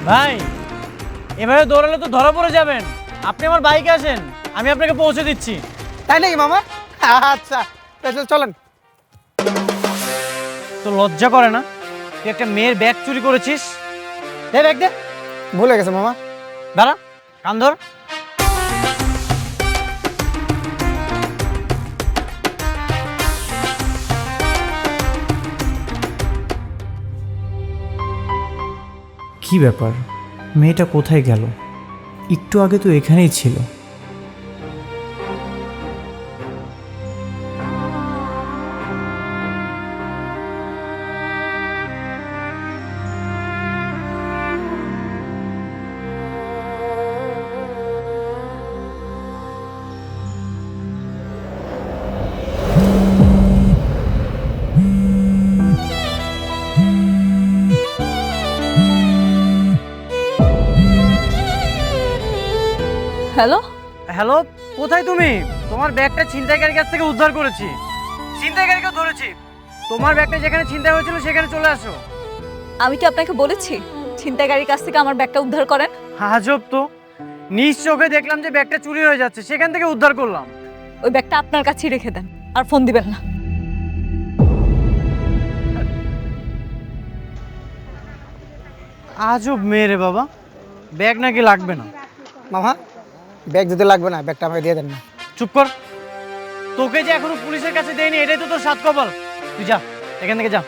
ভাই এভাবে দৌড়ালে তো ধরা পড়ে যাবেন। আপনি আমার বাইকে আসেন, আমি আপনাকে পৌঁছে দিচ্ছি। তাই নাকি মামা? আচ্ছা চলেন। তো লজ্জা করে না? তুই একটা মেয়ের ব্যাগ চুরি করেছিস। দে ব্যাগ দে। ভুলে গেছে মামা। দাঁড়া, কান ধর। কি ব্যাপার, মেয়েটা কোথায় গেল? একটু আগে তো এখানেই ছিল। হ্যালো, হ্যালো, কোথায় তুমি? তোমার ব্যাগটা ছিনতাইকারীর কাছ থেকে উদ্ধার করেছি। ছিনতাইকারীকেও ধরেছি। তোমার ব্যাগটা যেখানে ছিনতাই হয়েছিল সেখানে চলে আসো। আমি কি আপনাকে বলেছি ছিনতাইকারীর কাছ থেকে আমার ব্যাগটা উদ্ধার করেন? আজব তো, নিজ চোখে দেখলাম যে ব্যাগটা চুরি হয়ে যাচ্ছে, সেখান থেকে উদ্ধার করলাম। ওই ব্যাগটা আপনার কাছেই রেখে দেন, আর ফোন দিবেন না। আজব মেয়ে রে বাবা, ব্যাগ নাকি লাগবে না। মামা ব্যাগ যদি লাগবে না, ব্যাগটা আমাকে দিয়ে দেন না। চুপ কর, তোকে যে এখনো পুলিশের কাছে দেয়নি এটাই তো তোর সাত কপাল। তুই যা এখান থেকে, যা।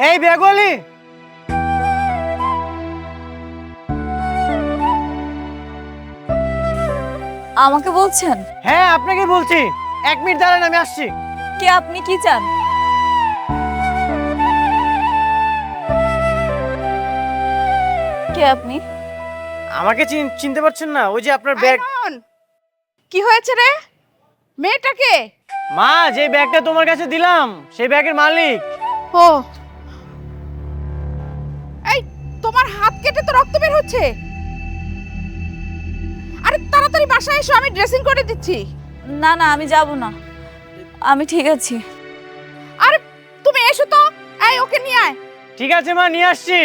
এই ব্যাগওয়ালি, আমাকে বলছেন? হ্যাঁ আপনাকে বলছি। 1 মিনিট দাঁড়ান, আমি আসছি। কে আপনি, কি চান? কে আপনি? আমাকে চিনতে পারছেন না? ওই যে আপনার ব্যাগ। কি হয়েছে রে? মেয়েটাকে? মা, যে ব্যাগটা তোমার কাছে দিলাম সেই ব্যাগের মালিক। ও, এই তোমার হাত কেটে তো রক্ত বের হচ্ছে। আরে তাড়াতাড়ি বাসায় এসো, আমি ড্রেসিং করে দিচ্ছি। না না, আমি যাব না, আমি ঠিক আছি। আরে তুমি এসো তো, এই ওকে নিয়ে আয়। ঠিক আছে মা, নিয়ে আসছি।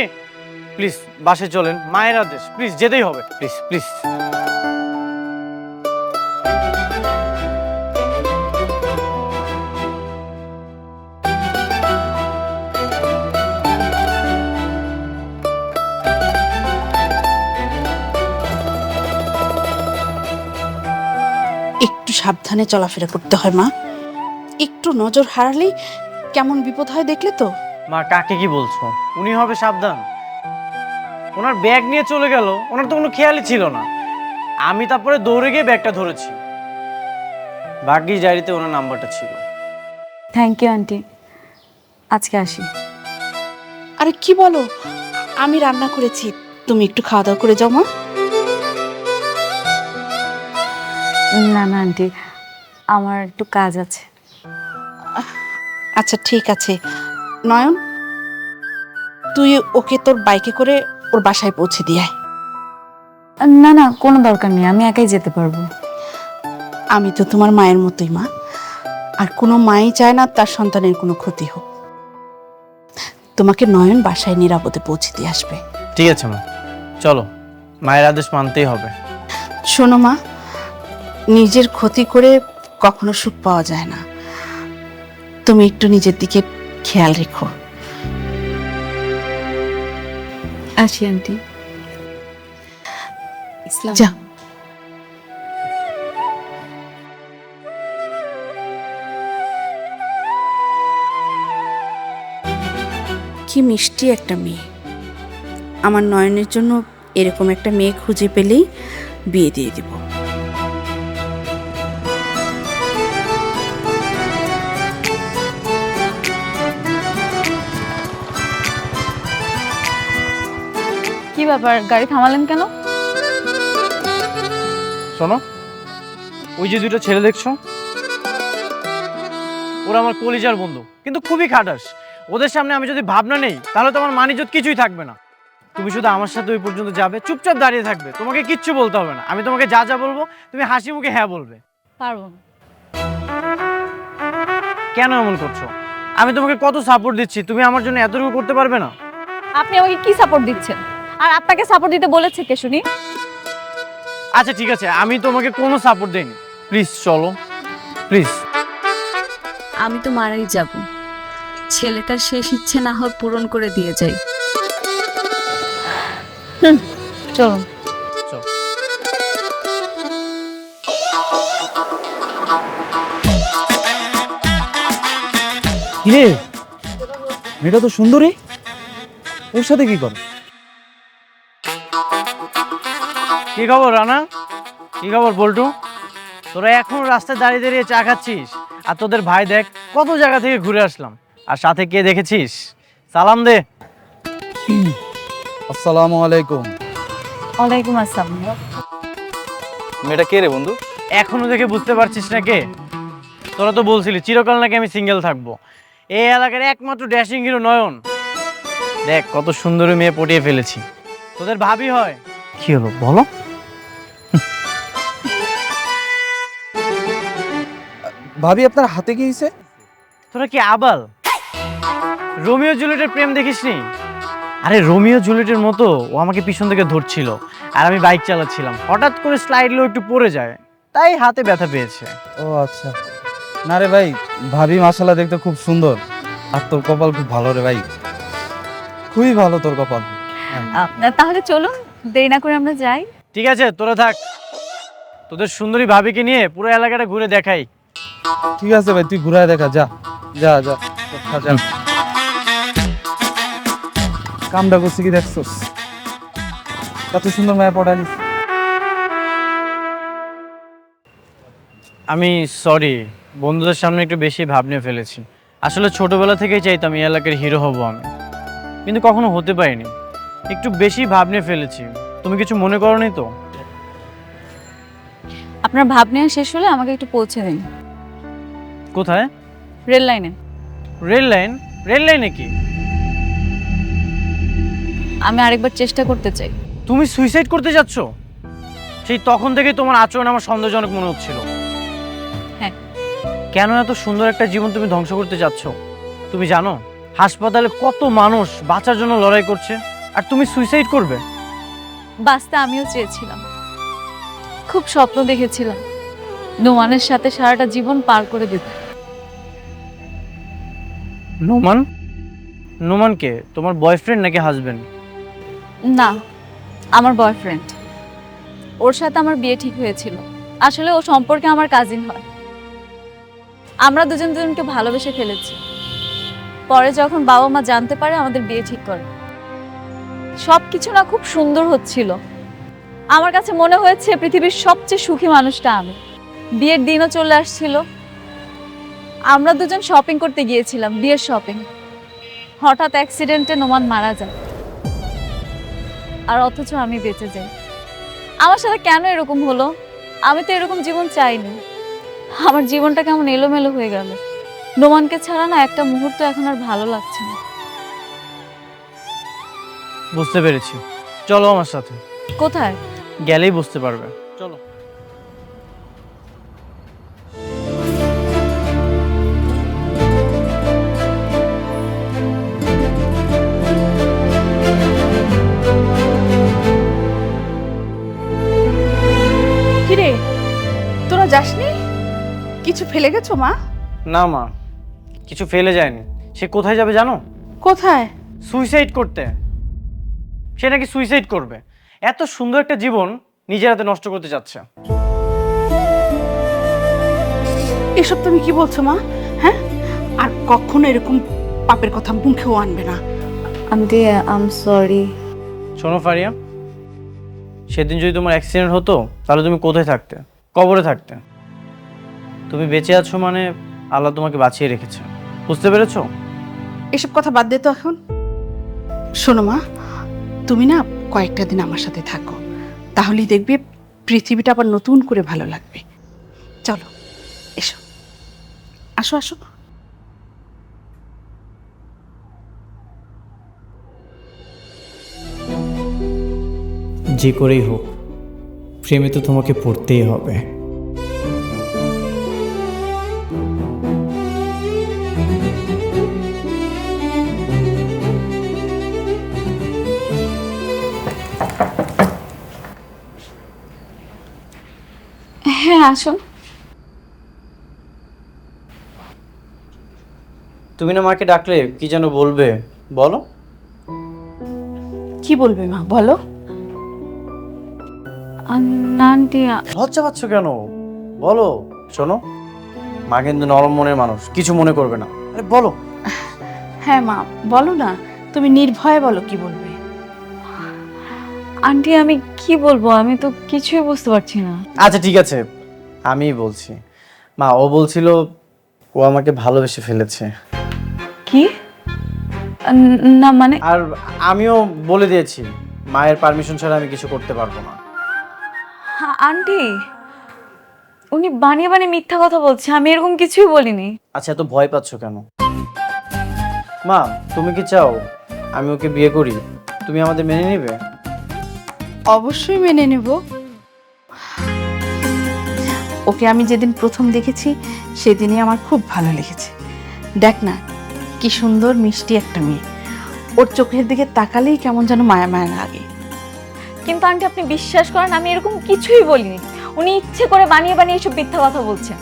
প্লিজ বাসায় চলেন, মায়ের আদেশ, প্লিজ যেতেই হবে, প্লিজ প্লিজ। একটু সাবধানে চলাফেরা করতে হয় মা। একটু নজর হারালেই কেমন বিপদ হয় দেখলে তো। মা কাকে কি বলছো? উনি হবে সাবধান? ওনার ব্যাগ নিয়ে চলে গেল, ওনার তো কোনো খেয়ালই ছিল না। আমি তারপরে দৌড়ে গিয়ে ব্যাগটা ধরেছি। ভাগ্যিস ডায়েরিতে ওনার নাম্বারটা ছিল। থ্যাংক ইউ আন্টি, আজকে আসি। আরে কি বলো, আমি রান্না করেছি, তুমি একটু খাওয়া দাওয়া করে যাও মা। না না আন্টি, আমার একটু কাজ আছে। আচ্ছা ঠিক আছে নয়ন, তুই ওকে তোর বাইকে করে ওর বাসায় পৌঁছে দিয়ে আয়। না না, কোনো দরকার নেই, আমি একাই যেতে পারবো। আমি তো তোমার মায়ের মতোই মা, আর কোনো মাই চায় না তার সন্তানের কোনো ক্ষতি হোক। তোমাকে নয়ন বাসায় নিরাপদে পৌঁছে দিয়ে আসবে। ঠিক আছে মা, চলো, মায়ের আদেশ মানতেই হবে। শোনো মা, নিজের ক্ষতি করে কখনো সুখ পাওয়া যায় না। তুমি একটু নিজের দিকে খেয়াল রেখো। আসি আন্টি। যা। কি মিষ্টি একটা মেয়ে। আমার নয়নের জন্য এরকম একটা মেয়ে খুঁজে পেলেই বিয়ে দিয়ে দিব। কি ব্যাপার, গাড়ি থামালেন কেন? শোনো, ওই যে দুটো ছেলে দেখছো, ওরা আমার কলিজার বন্ধু, কিন্তু খুবই খাটাস। ওদের সামনে আমি যদি ভাবনা নেই তাহলে তো আমার মান-ইজ্জত কিছুই থাকবে না। তুমি শুধু আমার সাথে ওই পর্যন্ত যাবে, চুপচাপ দাঁড়িয়ে থাকবে, তোমাকে কিচ্ছু বলতে হবে না। আমি তোমাকে যা যা বলবো তুমি হাসি মুখে হ্যাঁ বলবে। পারবো না। কেন এমন করছো? আমি তোমাকে কত সাপোর্ট দিচ্ছি, তুমি আমার জন্য এতটুকু করতে পারবে না? আপনি আমাকে কি সাপোর্ট দিচ্ছেন? আর আপনাকে সাপোর্ট দিতে বলেছে কে শুনি? আচ্ছা ঠিক আছে, আমি তোমাকে কোনো সাপোর্ট দেইনি। প্লিজ চলো, প্লিজ। আমি তো মারাই যাব, ছেলেটার শেষ ইচ্ছে না হয় পূরণ করে দিয়ে যাই। চলুন। চল। কিরে, মেয়েটা তো সুন্দরী, ওর সাথে কি কর? কি খবর রানা? কি খবর বল্টু? তোরা এখন রাস্তায় দাঁড়িয়ে দাঁড়িয়ে চা খাচ্ছিস, আর তোদের ভাই দেখ কত জায়গা থেকে ঘুরে আসলাম, আর সাথে কে দেখেছিস? সালাম দে। আসসালামু আলাইকুম। ওয়ালাইকুম আসসালাম। মেয়েটা কে রে বন্ধু? এখনো দেখে বুঝতে পারছিস না কে? তোরা তো বলছিলি চিরকাল নাকি আমি সিঙ্গেল থাকবো। এই এলাকার একমাত্র ড্যাশিং হিরো নয়ন। দেখ কত সুন্দরী মেয়ে পটিয়ে ফেলেছি, তোদের ভাবি হয়। কি হলো বলো? ভাবি আপনার হাতে কি হয়েছে? তোরা কি আবাল? রোমিও জুলিয়েটের প্রেম দেখিসনি? আরে রোমিও জুলিয়েটের মতো ও আমাকে পিছন থেকে ধরছিল, আর আমি বাইক চালাচ্ছিলাম, হঠাৎ করে স্লাইড লো একটু পড়ে যায়, তাই হাতে ব্যথা পেয়েছে। ও আচ্ছা। না রে ভাই, ভাবি মাশাআল্লাহ দেখতে খুব সুন্দর, আর তোর কপাল খুব ভালো রে ভাই, খুবই ভালো তোর কপাল। আপনার তাহলে চলুন, দেরি না করে আমরা যাই। ঠিক আছে তোরা থাক, তোদের সুন্দরী ভাবিকে নিয়ে পুরো এলাকাটা ঘুরে দেখাই। ঠিক আছে ভাই, তুই ঘুরায় দেখা, যা যা যা যা। কামটা করছি কি দেখছস? কত সুন্দর মায়া পড়ালি। আমি সরি, বন্ধুদের সামনে একটু বেশি ভাব নিয়ে ফেলেছি। আসলে ছোটবেলা থেকেই চাইতাম এই এলাকার হিরো হব আমি, কিন্তু কখনো হতে পারিনি। একটু বেশি ভাব নিয়ে ফেলেছি, তুমি কিছু মনে করোনি তো? আপনার ভাব নেওয়া শেষ হলে আমাকে একটু পৌঁছে দিন। কোথায়? রেল লাইনে। Rail line? রেল লাইনে কি? আমি আরেকবার চেষ্টা করতে চাই। তুমি সুইসাইড করতে যাচ্ছ? সেই তখন থেকে তোমার আচরণ আমার সন্দেহজনক মনে হচ্ছিল। হ্যাঁ। কেন এত সুন্দর একটা জীবন তুমি ধ্বংস করতে যাচ্ছ? তুমি জানো হাসপাতালে কত মানুষ বাঁচার জন্য লড়াই করছে, আর তুমি সুইসাইড করবে? বাঁচতে আমিও চেয়েছিলাম, খুব স্বপ্ন দেখেছিলাম নোমানের সাথে সারাটা জীবন পার করে দেব। নোমান? নোমান কে? তোমার বয়ফ্রেন্ড নাকি হাজবেন্ড? না, আমার বয়ফ্রেন্ড। ওর সাথে আমার বিয়ে ঠিক হয়েছিল। আসলে ও সম্পর্কে আমার কাজিন হয়। আমরা দুজন দুজনকে ভালোবেসে ফেলেছি। পরে যখন বাবা মা জানতে পারে আমাদের বিয়ে ঠিক করে। সব কিছু না খুব সুন্দর হচ্ছিল। আমার কাছে মনে হয়েছে পৃথিবীর সবচেয়ে সুখী মানুষটা আমি। বিয়ের দিনও চলে আসছিল। আমরা দুজন শপিং করতে গিয়েছিলাম, বিয়ের শপিং। হঠাৎ অ্যাক্সিডেন্টে নোমান মারা যায়, আর অথচ আমি বেঁচে যাই। আমার সাথে কেন এরকম হলো? আমি তো এরকম জীবন চাইনি। আমার জীবনটা কেমন এলোমেলো হয়ে গেল। নোমানকে ছাড়া না একটা মুহূর্ত এখন আর ভালো লাগছে না। বুঝতে পেরেছি, চলো আমার সাথে। কোথায়? গেলেই বুঝতে পারবে, চলো। কিরে, তোরা যাসনি? কিছু ফেলে গেছো মা? না মা, কিছু ফেলে যায়নি। সে কোথায় যাবে জানো? কোথায়? সুইসাইড করতে। সে নাকি সুইসাইড করবে। এত সুন্দর একটা জীবন নিজের হাতে নষ্ট করতে যাচ্ছে। এসব তুমি কি বলছো মা? হ্যাঁ, আর কখনো এরকম পাপের কথা মুখেও আনবে না। Aunty I am sorry. শোনো ফারিয়া, সেদিন যদি তোমার অ্যাক্সিডেন্ট হতো তাহলে তুমি কোথায় থাকতে? কবরে থাকতে। তুমি বেঁচে আছো মানে আল্লাহ তোমাকে বাঁচিয়ে রেখেছে, বুঝতে পেরেছো? এসব কথা বাদ দে তো এখন। শোনো মা, তুমি না কয়েকটা দিন আমার সাথে থাকো, তাহলেই দেখবে পৃথিবীটা আবার নতুন করে ভালো লাগবে। চলো এসো, আসো আসো। যে করেই হোক, প্রেমে তো তোমাকে পড়তেই হবে। হ্যাঁ আসুন। তুমি না মাকে ডাকলে কি যেন বলবে, বলো। কি বলবে মা, বলো। না আন্টি, লজ্জা পাচ্ছ কেন, বলো। শোনো, মা কিন্তু নরম মনের মানুষ, কিছু মনে করবে না। আরে বলো। হ্যাঁ মা, বলো না, তুমি নির্ভয়ে বলো কি বলবে। আন্টি আমি কি বলবো, আমি তো কিছুই বুঝতে পারছি না। আচ্ছা ঠিক আছে, আমিই বলছি। মা, ও বলছিল ও আমাকে ভালোবেসে ফেলেছে। কি? না মানে আর আমিও বলে দিয়েছি মায়ের পারমিশন ছাড়া আমি কিছু করতে পারবো না। আন্টি, উনি বানিয়ে বানিয়ে মিথ্যা কথা বলছে, আমি এরকম কিছুই বলিনি। আচ্ছা, এত ভয় পাচ্ছ কেন? মা, তুমি কি চাও আমি ওকে বিয়ে করি? তুমি আমাদের মেনে নিবে? অবশ্যই মেনে নেব। ওকে আমি যেদিন প্রথম দেখেছি সেদিনই আমার খুব ভালো লেগেছে। দেখ না, কি সুন্দর মিষ্টি একটা মেয়ে, ওর চোখের দিকে তাকালেই কেমন যেন মায়া মায়া লাগে। কিন্তু আন্টি আপনি বিশ্বাস করেন, আমি এরকম কিছুই বলিনি। উনি ইচ্ছে করে বানিয়ে বানিয়ে এসব মিথ্যা কথা বলছেন।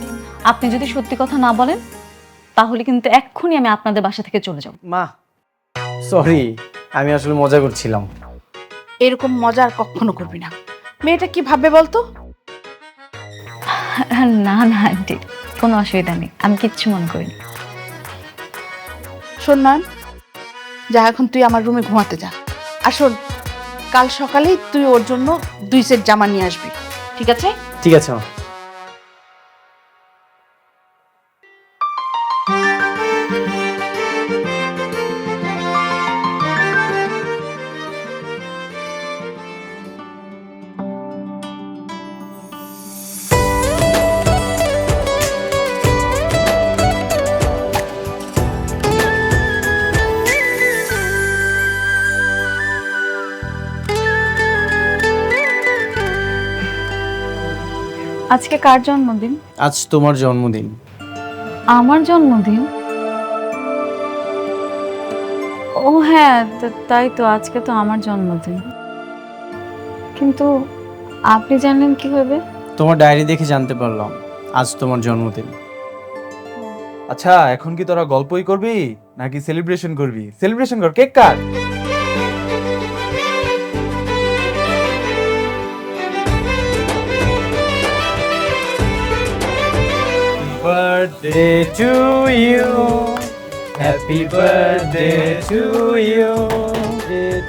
আপনি যদি সত্যি কথা না বলেন তাহলে কিন্তু এক্ষুনি আমি আপনাদের বাসা থেকে চলে যাব। মা সরি, আমি আসলে মজা করছিলাম। এরকম মজা আর কখনো করবি না। মেয়েটা কি ভাববে বলতো? না না আন্টি, কোনো অসুবিধা নেই, আমি কিচ্ছু মনে করিনি। শোন নয়ন, যা এখন তুই আমার রুমে ঘুমাতে যা। আর শোন, কাল সকালেই তুই ওর জন্য 2 সেট জামা নিয়ে আসবি, ঠিক আছে? ঠিক আছে মা। আজকে কার জন্মদিন? আজ তোমার জন্মদিন। আমার জন্মদিন? ও হ্যাঁ, তাই তো, আজকে তো আমার জন্মদিন। কিন্তু আপনি জানলেন কিভাবে? তোমার ডায়েরি দেখে জানতে পারলাম আজ তোমার জন্মদিন। আচ্ছা, এখন কি তোরা গল্পই করবি নাকি সেলিব্রেশন করবি? সেলিব্রেশন কর, cake cut. Birthday to you, happy birthday to you,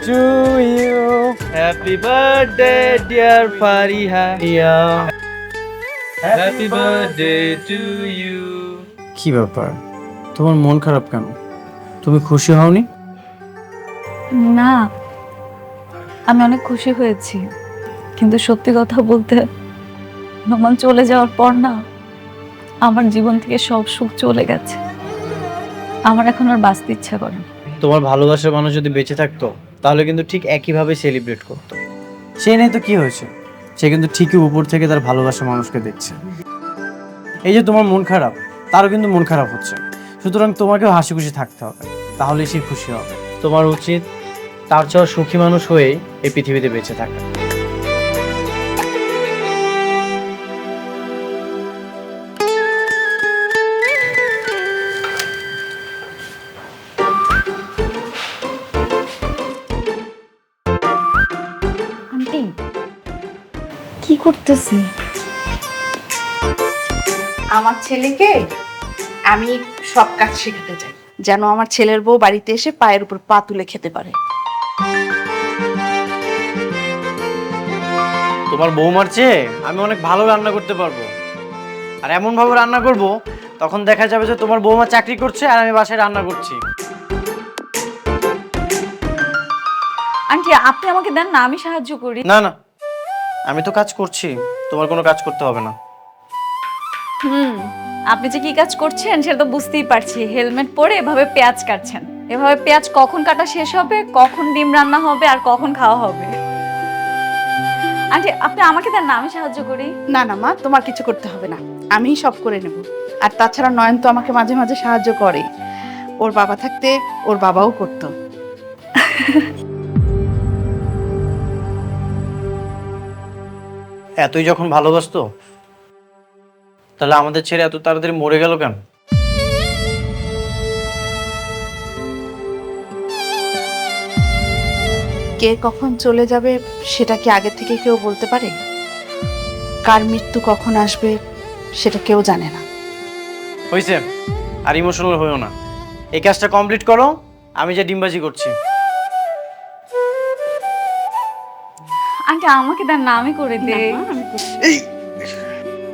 to you, happy birthday dear Fariha, happy birthday to you. কি ব্যাপার, তোমার মন খারাপ কেন? তুমি খুশি হওনি? না, আমি অনেক খুশি হয়েছি, কিন্তু সত্যি কথা বলতে নোমান চলে যাওয়ার পর না আমার জীবন থেকে সব সুখ চলে গেছে। আমার এখন আর বাঁচতে ইচ্ছা করে না। তোমার ভালোবাসার মানুষ যদি বেঁচে থাকতো তাহলে কিন্তু ঠিক একইভাবে সেলিব্রেট করতো। সে নেই তো কি হয়েছে, সে কিন্তু ঠিকই উপর থেকে তার ভালোবাসার মানুষকে দেখছে। এই যে তোমার মন খারাপ, তারও কিন্তু মন খারাপ হচ্ছে। সুতরাং তোমাকেও হাসি খুশি থাকতে হবে, তাহলে সে খুশি হবে। তোমার উচিত তার চেয়ে সুখী মানুষ হয়ে এই পৃথিবীতে বেঁচে থাকা। আন্টি কি করতেছি? আমার ছেলেকে আমি সব কাজ শেখাতে চাই, যেন আমার ছেলের বউ বাড়িতে এসে পায়ের উপর পা তুলে খেতে পারে। তোমার বৌমার চেয়ে আমি অনেক ভালো রান্না করতে পারবো। আর এমন ভাবে রান্না করব তখন দেখা যাবে যে তোমার বৌমা চাকরি করছে আর আমি বাসায় রান্না করছি। আন্টি আপনি আমাকে দেন না, আমি সাহায্য করি। না না, আমি তো কাজ করছি, তোমার কোনো কাজ করতে হবে না। আপনি যে কি কাজ করছেন সেটা তো বুঝতেই পারছি। হেলমেট পরে এভাবে পেঁয়াজ কাটছেন। এভাবে পেঁয়াজ কখন কাটা শেষ হবে, কখন ডিম রান্না হবে আর কখন খাওয়া হবে? আন্টি আপনি আমাকে দেন না, আমি সাহায্য করি। না না মা, তোমার কিছু করতে হবে না, আমিই সব করে নেব। আর তাছাড়া নয়ন তো আমাকে মাঝে মাঝে সাহায্য করে, ওর বাবা থাকতে ওর বাবাও করতো। এতই যখন ভালোবাসতো তাহলে আমাদের ছেড়ে এত তাড়াতাড়ি মরে গেল কেন? কে কখন চলে যাবে সেটা কি আগে থেকে কেউ বলতে পারে? কার মৃত্যু কখন আসবে সেটা কেউ জানে না। হয়েছে, আর ইমোশনাল হইও না। এই কাজটা কমপ্লিট করো, আমি যে ডিমবাজি করছি। আন্টি আমাকে দেন না, আমি করে দেই।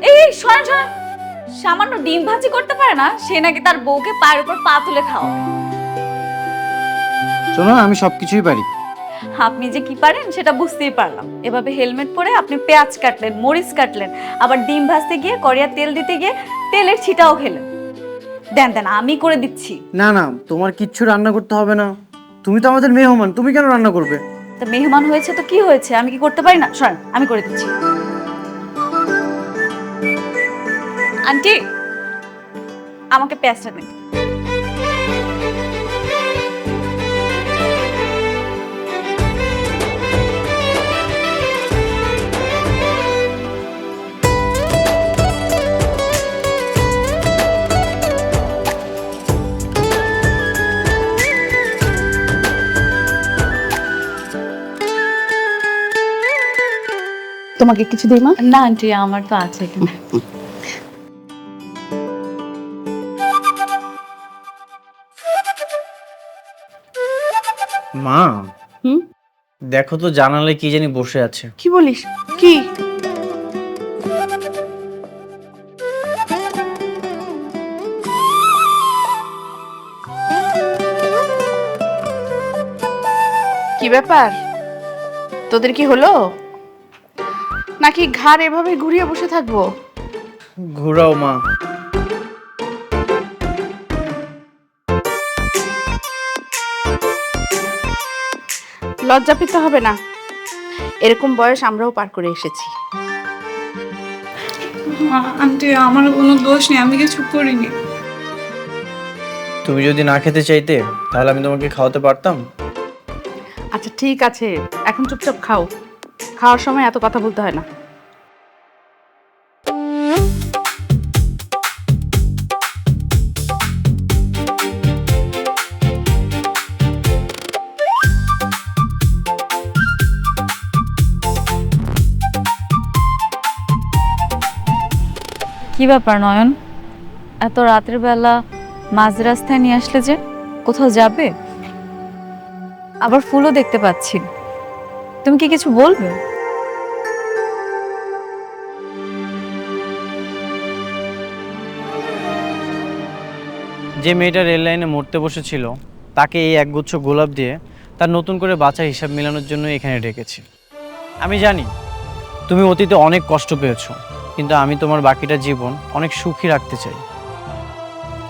এই শোন শোন, সামান্য ডিম ভাজি করতে পারে না সে নাকি তার বউকে পায়ের উপর পা তুলে খাওয়াবে। শোনো, আমি সবকিছুই পারি। আপনি যে কি পারেন সেটা বুঝতেই পারলাম। এভাবে হেলমেট পরে আপনি পেঁয়াজ কাটলেন, মরিচ কাটলেন, আবার ডিম ভাজতে গিয়ে কড়াইয়ে তেল দিতে গিয়ে তেলের ছিটাও খেলেন। দেন দেন, আমি করে দিচ্ছি। না না, তোমার কিচ্ছু রান্না করতে হবে না। তুমি তো আমাদের মেহমান, তুমি কেন রান্না করবে? তা মেহমান হয়েছে তো কি হয়েছে, আমি কি করতে পারি না? শোনেন, আমি করে দিচ্ছি। আন্টি আমাকে পেঁয়াজটা দিন। তোমাকে কিছু দিই মা? না আন্টি, আমার তো আছে এখানে। মা, হুম, দেখো তো জানালে কি জানি বসে আছে। কি বলিস? কি? কি ব্যাপার, তোদের কি হলো? নাকি ঘাড় এভাবে ঘুরিয়ে বসে থাকবো? ঘুরাও মা। লজ্জা পেতে হবে না, এরকম বয়স আমরাও পার করে এসেছি। আন্টি আমার কোনো দোষ নেই, আমি কিছু করিনি। তুমি যদি না খেতে চাইতে তাহলে আমি তোমাকে খাওয়াতে পারতাম। আচ্ছা ঠিক আছে, এখন চুপচাপ খাও, খাওয়ার সময় এত কথা বলতে হয় না। কি ব্যাপার নয়ন, এত রাতের বেলা মাঝ রাস্তায় নিয়ে আসলে যে? কোথাও যাবে? আবার ফুলও দেখতে পাচ্ছি, তুমি কি কিছু বলবে? যে মেয়েটা রেল লাইনে মরতে বসেছিল তাকে এই একগুচ্ছ গোলাপ দিয়ে তার নতুন করে বাঁচার হিসাব মেলানোর জন্য এখানে ডেকেছি। আমি জানি তুমি অতীতে অনেক কষ্ট পেয়েছো, কিন্তু আমি তোমার বাকিটা জীবন অনেক সুখী রাখতে চাই।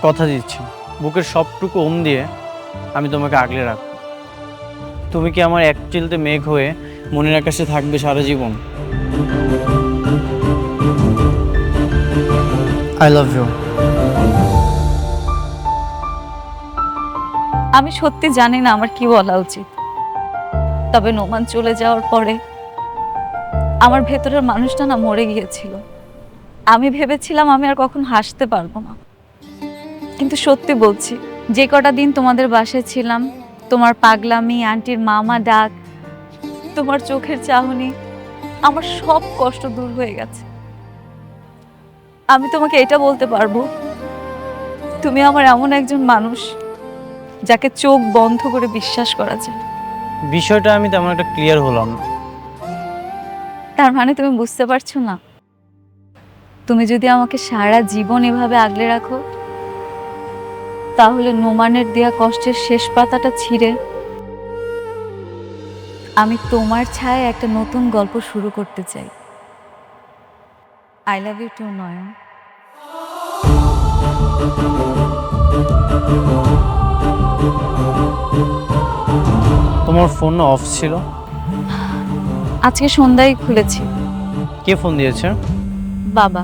কথা দিচ্ছি, বুকের সবটুকু ওম দিয়ে আমি তোমাকে আগলে রাখবো। তুমি কি আমার এক চিলতে মেঘ হয়ে মনের আকাশে থাকবে সারা জীবন? I love you. আমি সত্যি জানি না আমার কি বলা উচিত, তবে নোমান চলে যাওয়ার পরে আমার ভেতরের মানুষটা না মরে গিয়েছিল। আমি ভেবেছিলাম আমি আর কখন হাসতে পারবো না, কিন্তু সত্যি বলছি, যে কটা দিন তোমাদের বাসায় ছিলাম, তোমার পাগলামি, আন্টির মামা ডাক, তোমার চোখের চাহনি, আমার সব কষ্ট দূর হয়ে গেছে। আমি তোমাকে এটা বলতে পারবো, তুমি আমার এমন একজন মানুষ যাকে চোখ বন্ধ করে বিশ্বাস করা যায়। বিষয়টা আমি তেমন একটা ক্লিয়ার হলাম না। তার মানে তুমি বুঝতে পারছো না? তুমি যদি আমাকে সারা জীবন এভাবে আগলে রাখো, তাহলে নোমানের দেয়া কষ্টের শেষ পাতাটা ছিঁড়ে আমি তোমার ছায়ায় একটা নতুন গল্প শুরু করতে চাই। আই লাভ ইউ টু নয়ন। তোমার ফোন অফ ছিল? আজকে সন্ধ্যায় খুলেছি। কে ফোন দিয়েছে? বাবা।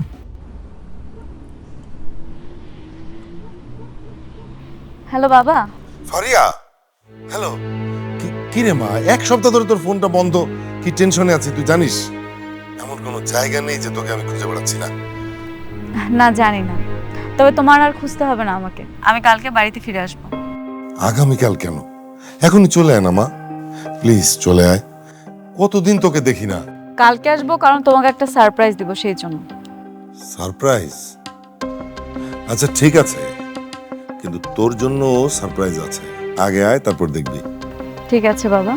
হ্যালো বাবা। ফারিয়া, হ্যালো। কি রে মা, এক সপ্তাহ ধরে তোর ফোনটা বন্ধ, কি টেনশনে আছি তুই জানিস? এমন কোনো জায়গা নেই যে তোকে আমি খুঁজে বেড়াচ্ছি না। না, জানি না, তবে তোমার আর খুঁজতে হবে না আমাকে। আমি কালকে বাড়িতে ফিরে আসবো। আগামীকাল কেন? এখনই চলে আয় না মা, প্লিজ চলে আয়। কতদিন তোকে দেখি না। কালকে আসবো, কারণ তোমাকে একটা সারপ্রাইজ দিব, সেই জন্য। সারপ্রাইজ? আচ্ছা ঠিক আছে, কিন্তু তোর জন্য সারপ্রাইজ আছে। আগে আয়, তারপর দেখবি। ঠিক আছে বাবা।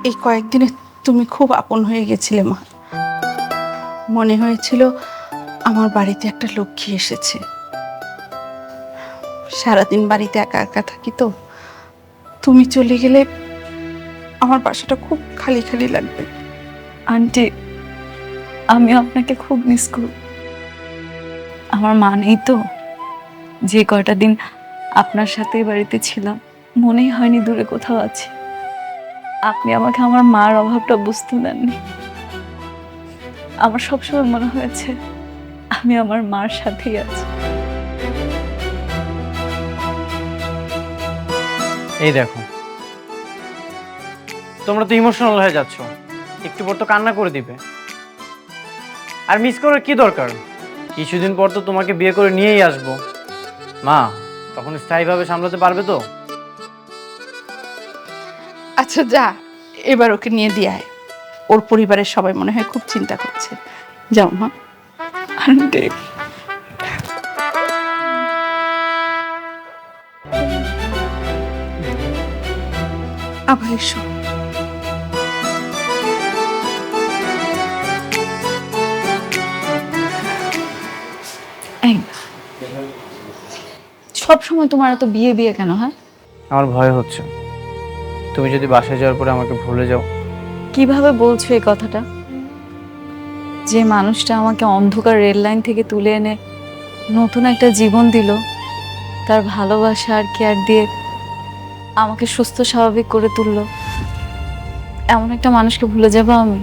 এই কয়েকদিনে তুমি খুব আপন হয়ে গেছিলে মা। মনে হয়েছিল আমার বাড়িতে একটা লক্ষ্মী এসেছে। সারাদিন বাড়িতে একা একা থাকি তো, তুমি চলে গেলে আমার বাসাটা খুব খালি খালি লাগবে। আন্টি, আমি আপনাকে খুব মিস করি। আমার মা নেই তো, যে কয়টা দিন আপনার সাথেই বাড়িতে ছিলাম, মনেই হয়নি দূরে কোথাও আছি। আপনি আমাকে আমার মার অভাবটা বুঝতে দেননি। আমার সবসময় মনে হয়েছে আমি আমার মার সাথেই আছি। এই দেখো, তোমরা তো ইমোশনাল হয়ে যাচ্ছ, একটু পর তো কান্না করে দিবে। আর মিস করার কি দরকার? কিছুদিন পর তো তোমাকে বিয়ে করে নিয়েই আসবো। মা তখন স্থায়ীভাবে সামলাতে পারবে তো? আচ্ছা যা, এবার ওকে নিয়ে দিয়ে আয়। ওর পরিবারের সবাই মনে হয় খুব চিন্তা করছে। যাও মা। আন্টি, আবার এসো। সব সময় তোমার এত বিয়ে বিয়ে কেন? হ্যাঁ, আমার ভয় হচ্ছে তুমি যদি বাসায় যাওয়ার পরে আমাকে ভুলে যাও। কিভাবে বলছো এই কথাটা? যে মানুষটা আমাকে অন্ধকার রেল লাইন থেকে তুলে এনে নতুন একটা জীবন দিল, তার ভালোবাসা আর কেয়ার দিয়ে আমাকে সুস্থ স্বাভাবিক করে তুললো, এমন একটা মানুষকে ভুলে যাবো আমি?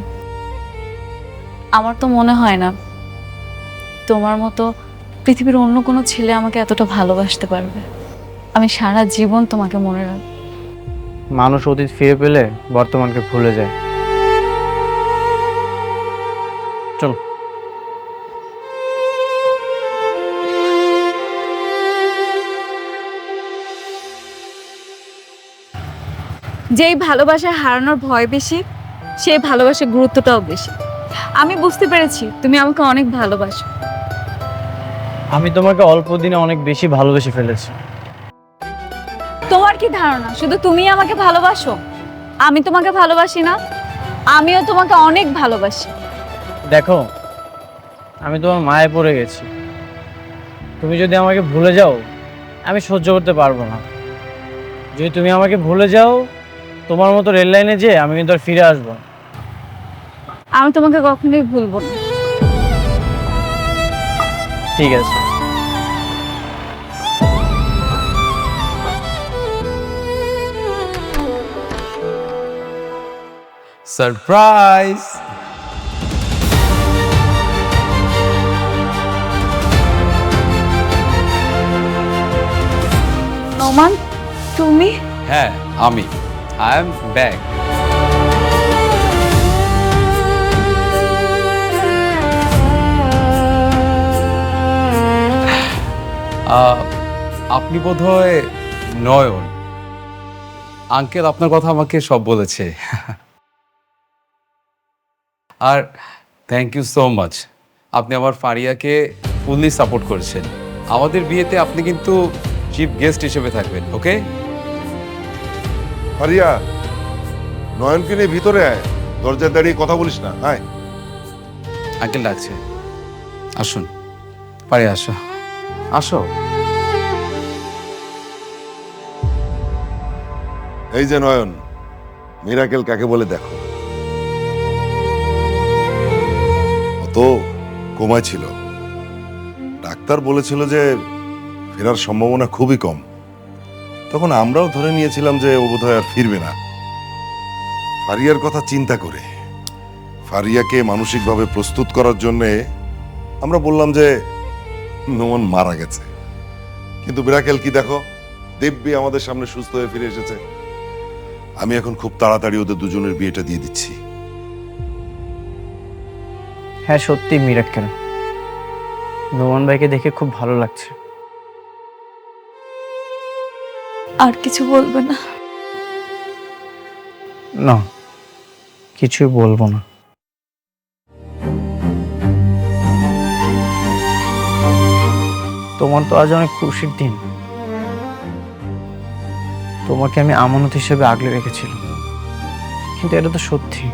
আমার তো মনে হয় না তোমার মতো পৃথিবীর অন্য কোনো ছেলে আমাকে এতটা ভালোবাসতে পারবে। আমি সারা জীবন তোমাকে মনে রাখবো। মানুষ অতীত ফিরে পেলে বর্তমানকে ভুলে যায়। চলো। যেই ভালোবাসায় হারানোর ভয় বেশি, সেই ভালোবাসার গুরুত্বটাও বেশি। আমি বুঝতে পেরেছি তুমি আমাকে অনেক ভালোবাসো। আমি তোমাকে অল্প দিনে অনেক বেশি ভালোবেসে ফেলেছি। তোমার কি ধারণা শুধু তুমি আমাকে ভালোবাসো? আমি তোমাকে ভালোবাসি না? আমিও তোমাকে অনেক ভালোবাসি। দেখো, আমি তোমার মায়ে পড়ে গেছি। তুমি যদি আমাকে ভুলে যাও, আমি সহ্য করতে পারবো না। যদি তুমি আমাকে ভুলে যাও, তোমার মতো রেল লাইনে যেয়ে আমি কিন্তু আর ফিরে আসবো না। আমি তোমাকে কখনোই ভুলবো না। ঠিক আছে। সারপ্রাইজ! নোমান, তুমি? হ্যাঁ, আমি। I am back. আপনি বোধহয় নয়ন। আঙ্কেল আপনার কথা আমাকে সব বলেছে। আর থ্যাংক ইউ সো মাচ, আপনি আমার ফারিয়াকে ফুললি সাপোর্ট করেছেন। আমাদের বিয়েতে আপনি কিন্তু চিফ গেস্ট হিসেবে থাকবেন, ওকে? ফারিয়া, নয়নকে নিয়ে ভিতরে আয়, দরজায় দাঁড়িয়ে কথা বলিস না। আয়। আঙ্কেল ডাকছে, আসুন। ফারিয়া আসো, আসো। এই যে নয়ন, মিরাকেল কাকে বলে দেখো। ও তো কোমায় ছিল, ডাক্তার বলেছিল যে ফেরার সম্ভাবনা খুবই কম। তখন আমরাও ধরে নিয়েছিলাম যে ও বোধহয় আর ফিরবে না। ফারিয়ার কথা চিন্তা করে ফারিয়াকে মানসিকভাবে প্রস্তুত করার জন্যে আমরা বললাম যে নোমান মারা গেছে। কিন্তু মিরাকেল কি দেখো, দিব্যি আমাদের সামনে সুস্থ হয়ে ফিরে এসেছে। আমি এখন খুব তাড়াতাড়ি ওদের দুজনের বিয়েটা দিয়ে দিচ্ছি। হ্যাঁ সত্যি মিরাক্কেল, নোমান ভাইকে দেখে খুব ভালো লাগছে। আর কিছু বলবে না? না, কিছুই বলবো না। তোমার তো আজ অনেক খুশির দিন। তোমাকে আমি আমানত হিসেবে আগলে রেখেছিলাম, কিন্তু এটা তো সত্যি,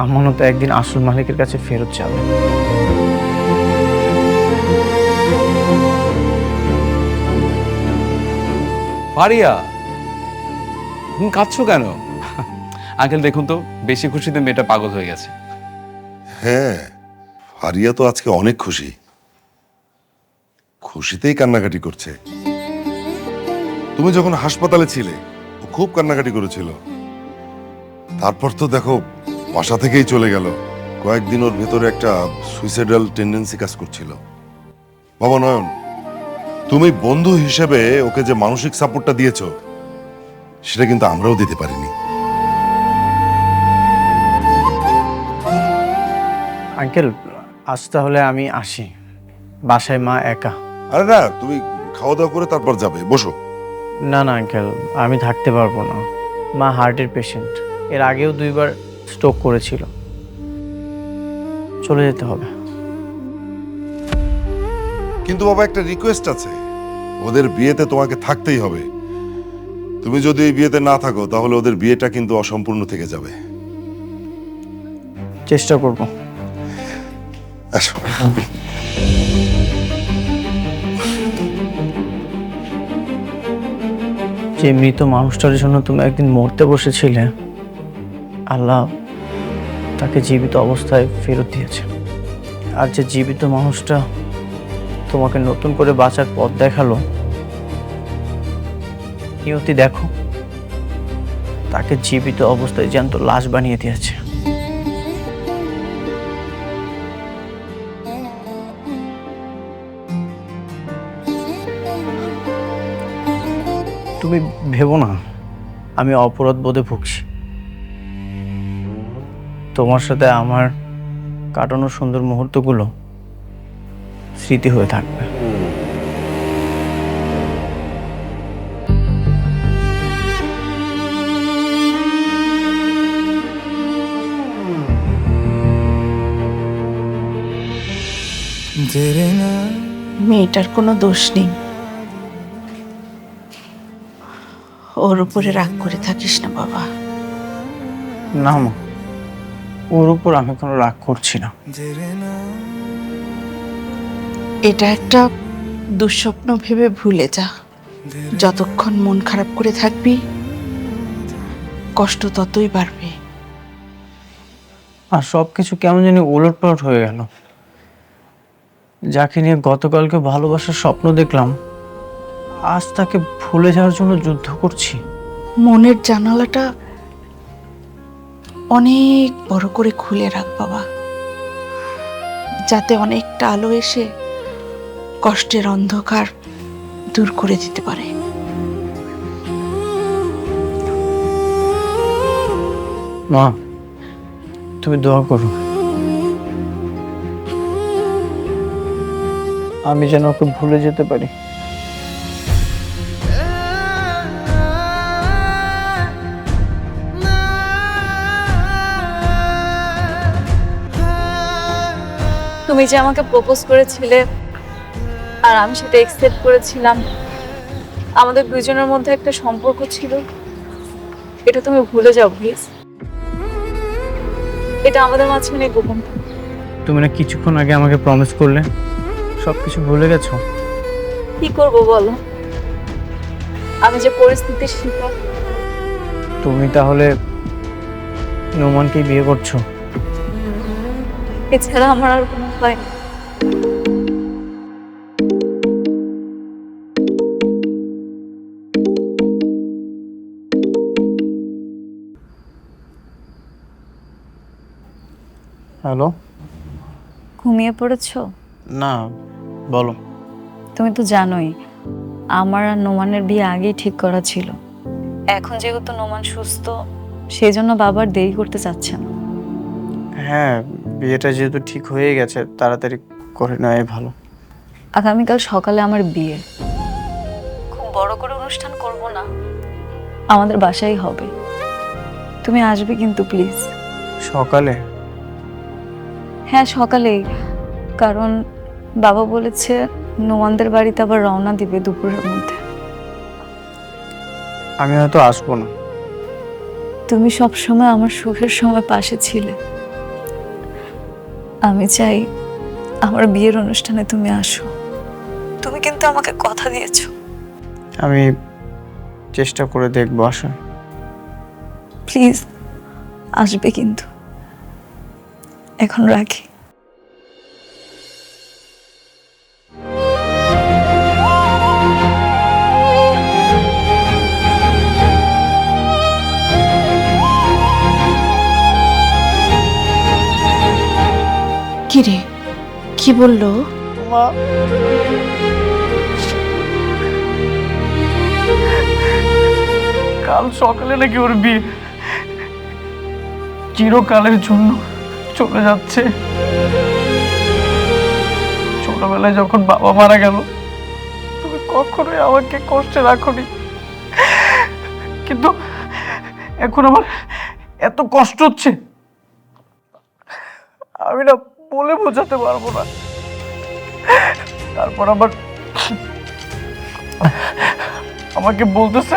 আমানত একদিন আসল মালিকের কাছে ফেরত যাবে। ফারিয়া, কাঁদছো কেন? আঙ্কেল দেখুন তো, বেশি খুশিতে মেয়েটা পাগল হয়ে গেছে। হ্যাঁ, ফারিয়া তো আজকে অনেক খুশি, খুশিতেই কান্নাকাটি করছে। তুমি যখন হাসপাতালে ছিলে ও খুব কান্নাকাটি করেছিল। তারপর তো দেখো বাসা থেকেই চলে গেল। কয়েকদিন ওর ভেতরে একটা সুইসাইডাল টেন্ডেন্সি কাজ করছিল। বাবা নয়ন, তুমি বন্ধু হিসেবে ওকে যে মানসিক সাপোর্টটা দিয়েছো সেটা কিন্তু আমরাও দিতে পারিনি। আঙ্কেল, আজ তাহলে আমি আসি, বাসায় মা একা। আরে না, তুমি খাওয়া দাওয়া করে তারপর যাবে, বসো। না না আঙ্কেল, আমি থাকতে পারবো না। মা হার্টের পেশেন্ট, এর আগেও 2বার স্ট্রোক করেছিল, চলে যেতে হবে। কিন্তু বাবা একটা রিকোয়েস্ট আছে, ওদের বিয়েতে তোমাকে থাকতেই হবে। তুমি যদি এই বিয়েতে না থাকো তাহলে ওদের বিয়েটা কিন্তু অসম্পূর্ণ থেকে যাবে। চেষ্টা করব। আসো। যে মৃত মানুষটার জন্য তুমি একদিন মরতে বসেছিলে, আল্লাহ তাকে জীবিত অবস্থায় ফেরত দিয়েছে। আর যে জীবিত মানুষটা তোমাকে নতুন করে বাঁচার পথ দেখালো, নিয়তি দেখো, তাকে জীবিত অবস্থায় জ্যান্ত লাশ বানিয়ে দিয়েছে। তুমি ভেবো না আমি অপরাধ বোধে ভুগছি। তোমার সাথে আমার কাটানো সুন্দর মুহূর্তগুলো স্মৃতি হয়ে থাকবে। মেয়েটার কোনো দোষ নেই, ওর উপরে রাগ করে থাকিস না বাবা। না মা, ওর উপর আমি কোনো রাগ করছি না। এটা একটা দুঃস্বপ্ন ভেবে ভুলে যা। যতক্ষণ মন খারাপ করে থাকবি কষ্ট ততই বাড়বে। আর সবকিছু কেমন জানি ওলটপালট হয়ে গেল। যাকে নিয়ে গতকালকে ভালোবাসার স্বপ্ন দেখলাম, আজ তাকে ভুলে যাওয়ার জন্য যুদ্ধ করছি। মনের জানালাটা অনেক বড় করে খুলে রাখ বাবা, যাতে অনেকটা আলো এসে কষ্টের অন্ধকার দূর করে দিতে পারে। মা, তুমি দোয়া করো আমি যেন ওকে ভুলে যেতে পারি। তুমি যে আমাকে প্রপোজ করেছিলে আর আমি সেটা অ্যাকসেপ্ট করেছিলাম, আমাদের দুজনের মধ্যে একটা সম্পর্ক ছিল, এটা তুমি ভুলে যাও প্লিজ। এটা আমাদের মাঝখানে গোপন। তুমি না কিছুক্ষণ আগে আমাকে প্রমিস করলে সবকিছু ভুলে গেছো? কি করব বলো, আমি যে পরিস্থিতির শিকার তুমি তাহলে নোমানকে বিয়ে করছো? এছাড়া আমার আর কোনো উপায় নেই। হ্যালো। ঘুমিয়ে পড়েছো? না, বলো। তুমি তো জানোই আমার আর নোমানের বিয়ে আগেই ঠিক করা ছিল। এখন যেহেতু নোমান সুস্থ, সেই জন্য বাবার দেরি করতে চাচ্ছে না। হ্যাঁ, বিয়েটা যেহেতু ঠিক হয়ে গেছে, তাড়াতাড়ি করে নেওয়াই ভালো। আগামীকাল সকালে আমার বিয়ে। খুব বড় করে অনুষ্ঠান করব না, আমাদের বাসায় হবে। তুমি আসবে কিন্তু প্লিজ। সকালে? হ্যাঁ সকালেই, কারণ বাবা বলেছে নোমানদের বাড়িতে আবার রওনা দিবে দুপুরের মধ্যে। আমি হয়তো আসবো না। তুমি সব সময় আমার সুখের সময় পাশে ছিলে। আমি চাই আমার বিয়ের অনুষ্ঠানে তুমি আসো। তুমি কিন্তু আমাকে কথা দিয়েছো। আমি চেষ্টা করে দেখবো আসা। প্লিজ আসবে কিন্তু। এখন রাখি। কি রে, কি বললো? মা, কাল সকালে নাকি ওর বিয়ে, চিরকালের জন্য চলে যাচ্ছে। ছোটবেলায় যখন বাবা মারা গেল, তুমি কখনোই আমাকে কষ্টে রাখোনি, কিন্তু এখন আমার এত কষ্ট হচ্ছে, আমি না বলে বোঝাতে পারবো না। তারপর আবার আমাকে বলতেছে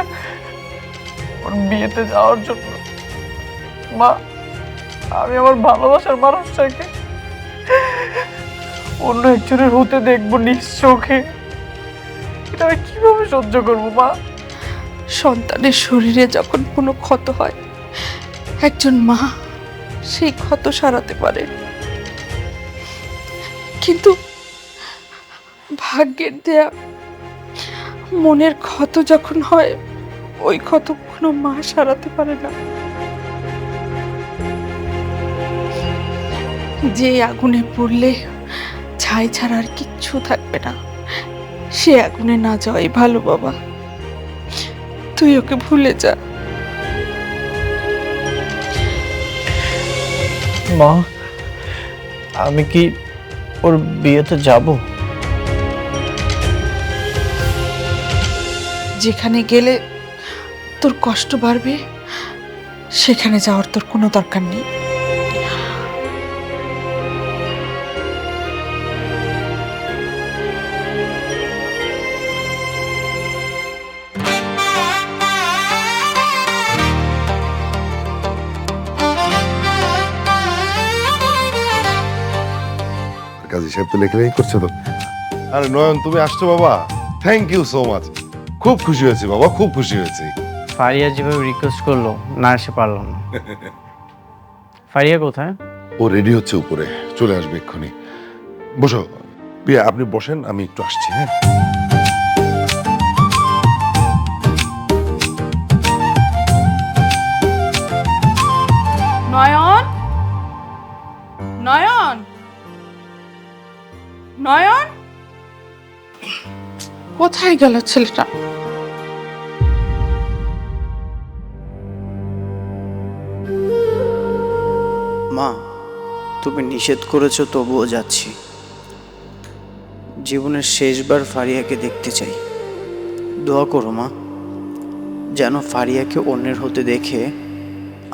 ওর বিয়েতে যাওয়ার জন্য। মা, আমি আমার ভালোবাসার মানুষটাকে অন্য একজনের হতে দেখবো নিজ চোখে, এটা আমি কিভাবে সহ্য করবো মা? সন্তানের শরীরে যখন কোনো ক্ষত হয়, একজন মা সেই ক্ষত সারাতে পারে, কিন্তু ভাগ্যের দেয়া মনের ক্ষত যখন হয়, ওই ক্ষত কোনো মা সারাতে পারে না। যে আগুনে পড়লে ছাই ছাড়া আর কিচ্ছু থাকবে না, সে আগুনে না যাওয়াই ভালো বাবা। তুই ওকে ভুলে যা। মা, আমি কি ওর বিয়েতে যাব? যেখানে গেলে তোর কষ্ট বাড়বে, সেখানে যাওয়ার তোর কোনো দরকার নেই। কাজী সাহেব তো লেখালেখি করছে তো। আরে নয়ন, তুমি আসছো বাবা, থ্যাংক ইউ সো মাচ। খুব খুশি হয়েছি বাবা, খুব খুশি হয়েছি। ফারিয়া যেভাবে রিকোয়েস্ট করলো, না এসে পারলাম না। ফারিয়া কোথায়? ও রেডি হচ্ছে উপরে, চলে আসবে এক্ষুনি। বসো প্রিয়া, আপনি বসেন, আমি একটু আসছি। হ্যাঁ, নয়ন, নয়ন, নয়ন, কোথায় গেল ছেলেটা? মা, তুমি নিষেধ করেছো তবুও যাচ্ছি। জীবনের শেষবার ফারিয়াকে দেখতে চাই। দোয়া করো মা, যেন ফারিয়াকে অন্যের হতে দেখে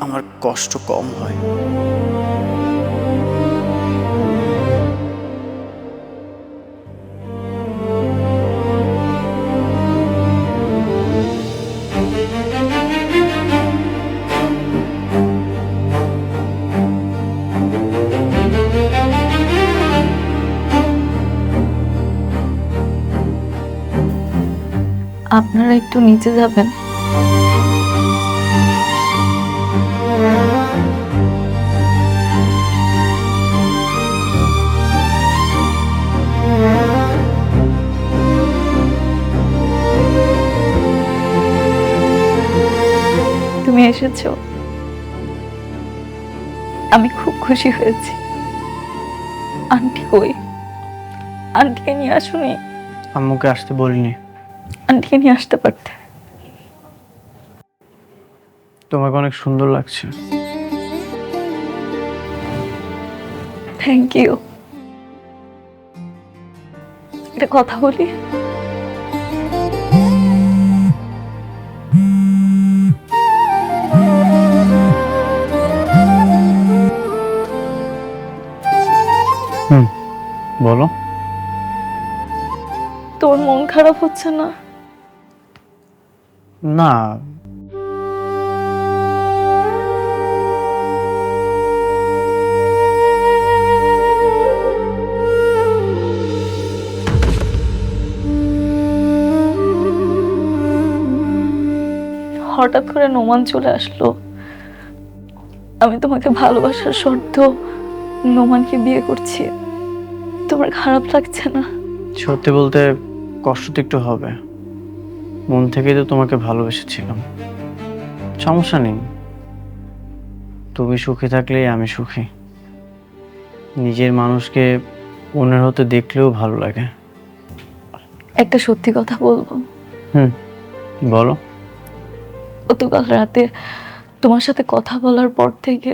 আমার কষ্ট কম হয়। আপনারা একটু নিচে যাবেন। তুমি এসেছো, আমি খুব খুশি হয়েছি। আন্টি কই? আন্টিকে নিয়ে আসুনি? আম্মুকে আসতে বলিনি। আন্টিকে নিয়ে আসতে পারতে। তোমাকে অনেক সুন্দর লাগছে। Thank you. একটা কথা বলি? বলো। তোর মন খারাপ হচ্ছে না? না, হঠাৎ করে নোমান চলে আসলো। আমি তোমাকে ভালোবাসার শর্ত নোমানকে বিয়ে করছি। তোমার খারাপ লাগছে না? সত্যি বলতে কষ্ট তো একটু হবে। মন থেকেই তো তোমাকে ভালোবেসেছিলাম। সমস্যা নেই, তুমি সুখী থাকলেই আমি সুখী। নিজের মানুষকে অন্যের হতে দেখলেও ভালো লাগে। একটা সত্যি কথা বলবো? বলো। গতকাল রাতে তোমার সাথে কথা বলার পর থেকে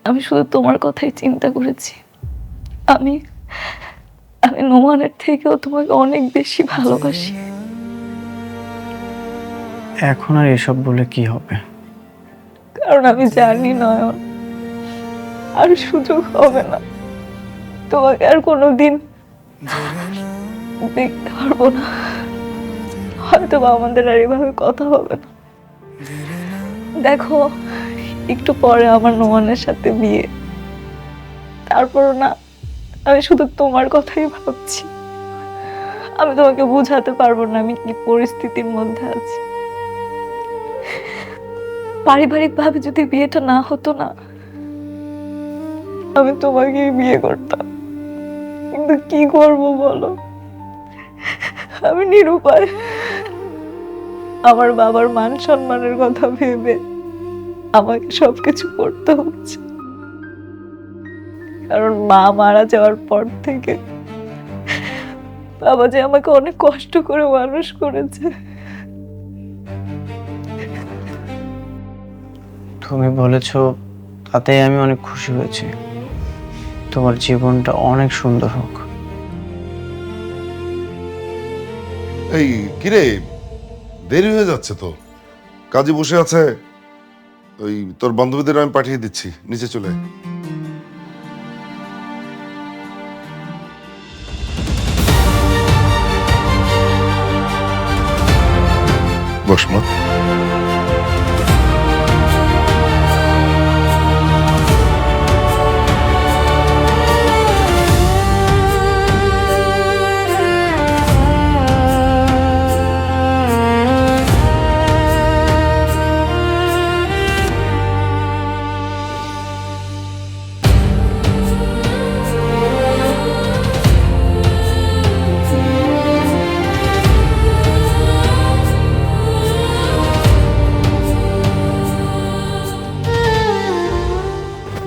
আমি শুধু তোমার কথাই চিন্তা করেছি। আমি আমি নোমানের থেকেও তোমাকে অনেক বেশি ভালোবাসি। এখন আর এসব বলে কি হবে? কারণ আমি জানি নয়ন, আর সুযোগ হবে না। তোমাকে আর কোনোদিন দেখতে পারবো না। হয়তো বা আমাদের আর এভাবে কথা হবে না। দেখো, একটু পরে আমার নোমানের সাথে বিয়ে। তারপরও না, আমি শুধু তোমার কথাই ভাবছি। আমি তোমাকে বোঝাতে পারবো না আমি কি পরিস্থিতির মধ্যে আছি। পারিবারিক ভাবে যদি বিয়েটা না হতো না, আমি তোমাকে বিয়ে করতাম। কিন্তু কি করব বলো, আমি নিরুপায়। আমার বাবার মান সম্মানের কথা ভেবে আমাকে সবকিছু করতে হচ্ছে। কারণ মা মারা যাওয়ার পর থেকে বাবা যে আমাকে অনেক কষ্ট করে মানুষ করেছে। তুমি বলেছ, তাতেই আমি অনেক খুশি হয়েছি। তোমার জীবনটা অনেক সুন্দর হোক। এই কিরে, দেরি হয়ে যাচ্ছে তো। কাজে বসে আছে, ওই তোর বান্ধবীদের আমি পাঠিয়ে দিচ্ছি, নিচে চলে আয়। বস মা।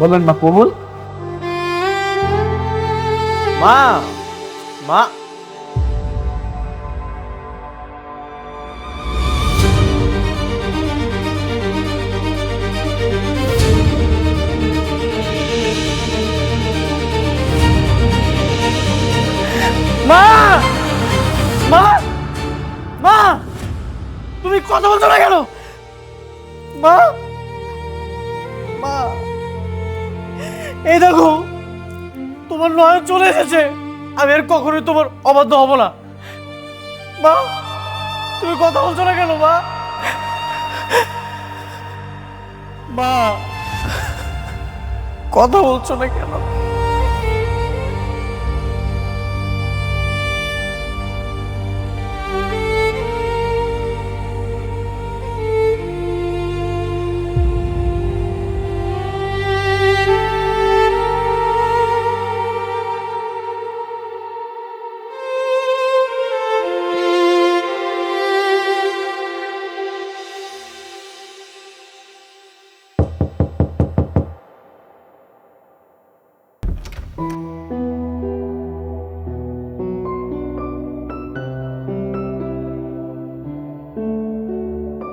বলেন না কবুল। মা, মা, মা, মা, মা, তুমি কথা বলছো না কেন? মা, মা, এই দেখো তোমার নয়ন চলে এসেছে। আমি আর কখনোই তোমার অবাধ্য হব না। মা, তুমি কথা বলছো না কেন? মা, মা, কথা বলছো না কেন?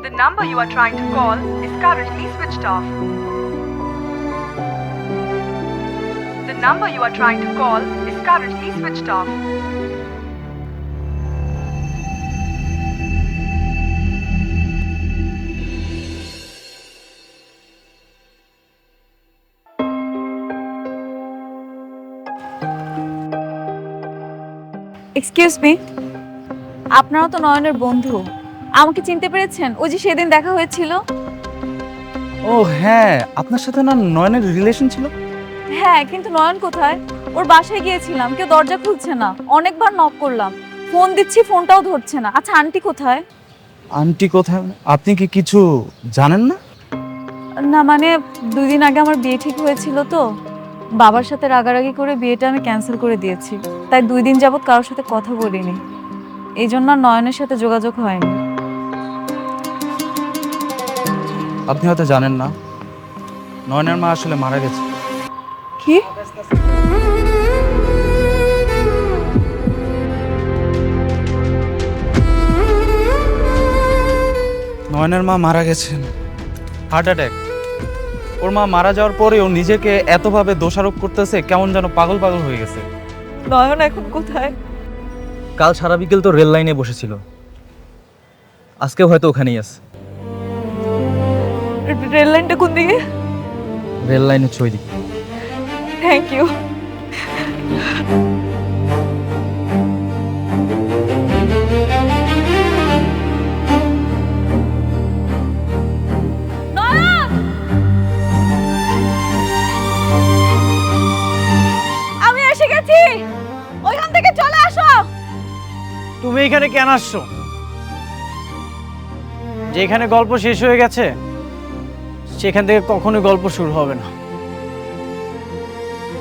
The number you are trying to call is currently switched off. The number you are trying to call is currently switched off. Excuse me, আপনারা তো নয়নের বন্ধু, আমাকে চিনতে পেরেছেন? ওই যে সেদিন দেখা হয়েছিল। ও হ্যাঁ, আপনার সাথে না নয়নের রিলেশন ছিল? হ্যাঁ, কিন্তু নয়ন কোথায়? ওর বাসায় গিয়েছিলাম, কেউ দরজা খুলছে না, অনেকবার নক করলাম, ফোন দিচ্ছি ফোনটাও ধরছে না। আচ্ছা আন্টি কোথায়? আন্টি কোথায়? আপনি কি কিছু জানেন না? না মানে 2 দিন আগে আমার বিয়ে ঠিক হয়েছিল তো, বাবার সাথে রাগারাগি করে বিয়েটা আমি ক্যান্সেল করে দিয়েছি, তাই 2 দিন যাবত কারোর সাথে কথা বলিনি, এই জন্য আর নয়নের সাথে যোগাযোগ হয়নি। আপনি হয়তো জানেন না, নয়নের মা আসলে মারা গেছে। কি? নয়নের মা মারা গেছেন, হার্ট অ্যাটাক। ওর মা মারা যাওয়ার পরেও নিজেকে এতভাবে দোষারোপ করতেছে, কেমন যেন পাগল পাগল হয়ে গেছে। নয়ন এখন কোথায়? কাল সারা বিকেল তো রেল লাইনে বসেছিল, আজকে হয়তো ওখানেই আছে। রেল লাইনটা কোন দিকে? রেল লাইনের ছয় দিকে। Thank you. আমি এসে গেছি, ওইখান থেকে চলে আসো। তুমি এখানে কেন আসছো? যেখানে গল্প শেষ হয়ে গেছে সেখান থেকে কখনোই গল্প শুরু হবে না।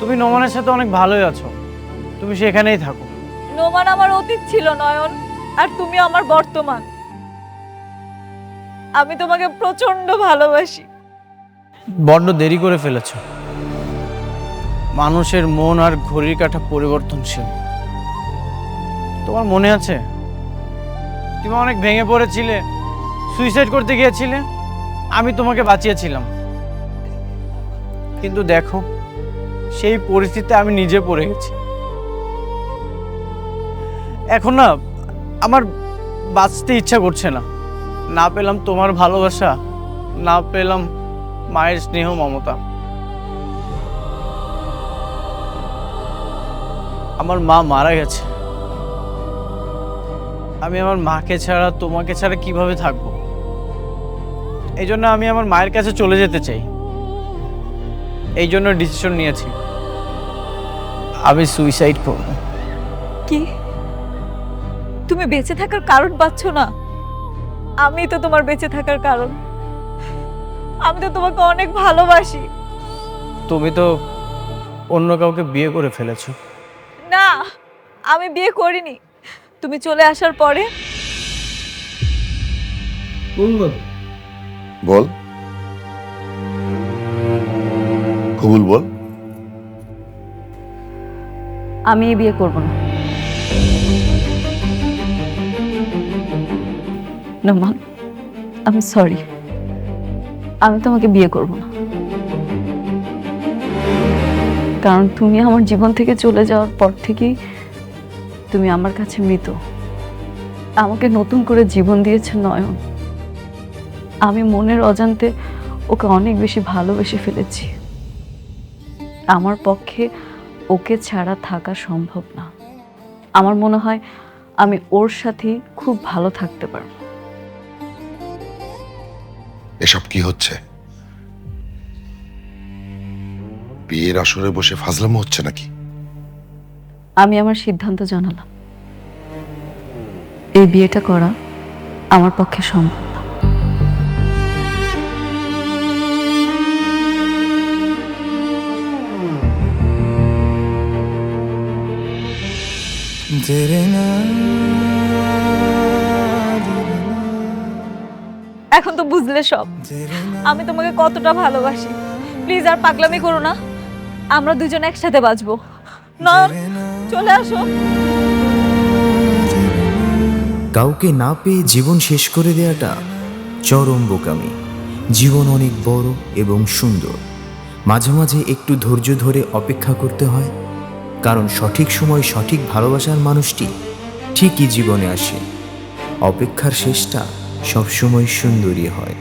তুমি নোমানের সাথে অনেক ভালোই আছো, তুমি সেখানেই থাকো। নোমান আমার অতীত ছিল নয়ন, আর তুমি আমার বর্তমান। আমি তোমাকে প্রচন্ড ভালোবাসি। বড্ড দেরি করে ফেলেছো। মানুষের মন আর ঘড়ির কাঁটা পরিবর্তনশীল। তোমার মনে আছে তুমি অনেক ভেঙে পড়েছিলে, সুইসাইড করতে গিয়েছিলে, আমি তোমাকে বাঁচিয়েছিলাম। কিন্তু দেখো সেই পরিস্থিতিতে আমি নিজে পড়ে গেছি। এখন না আমার বাঁচতে ইচ্ছা করছে না। না পেলাম তোমার ভালোবাসা, না পেলাম মায়ের স্নেহ মমতা। আমার মা মারা গেছে, আমি আমার মাকে ছাড়া তোমাকে ছাড়া কিভাবে থাকবো? এই জন্য আমি আমার মায়ের কাছে চলে যেতে চাই। এই জন্য ডিসিশন নিয়েছি আমি সুইসাইড করব। কি? তুমি বেঁচে থাকার কারণ পাচ্ছ না? আমি তো তোমার বেঁচে থাকার কারণ। আমি তো তোমাকে অনেক ভালোবাসি। তুমি তো অন্য কাউকে বিয়ে করে ফেলেছো। না, আমি বিয়ে করিনি। তুমি চলে আসার পরে বল, কবুল বল। আমি বিয়ে করব না। নোমান, আমি সরি, আমি তোমাকে বিয়ে করব না। কারণ তুমি আমার জীবন থেকে চলে যাওয়ার পর থেকেই তুমি আমার কাছে মৃত। আমাকে নতুন করে জীবন দিয়েছে নয়ন। আমি মনের অজান্তে ওকে অনেক বেশি ভালোবেসে ফেলেছি। আমার পক্ষে ওকে ছাড়া থাকা সম্ভব না। আমার মনে হয় আমি ওর সাথেই খুব ভালো থাকতে পারবো। এসব কি হচ্ছে? বিয়ের আসরে বসে ফাজলামো হচ্ছে নাকি? আমি আমার সিদ্ধান্ত জানালাম, এই বিয়েটা করা আমার পক্ষে সম্ভব না। এখন তো বুঝলে সব, আমি তোমাকে কতটা ভালোবাসি। প্লিজ আর পাগলামি করো না, আমরা দুজন একসাথে বাঁচবো। নয়ন, চলে আসো। কাউকে না পেয়ে জীবন শেষ করে দেওয়াটা চরম বোকামি। জীবন অনেক বড় এবং সুন্দর, মাঝে মাঝে একটু ধৈর্য ধরে অপেক্ষা করতে হয়, কারণ সঠিক সময় সঠিক ভালোবাসার মানুষটি ঠিকই জীবনে আসে। অপেক্ষার শেষটা সবসময় সুন্দরই হয়।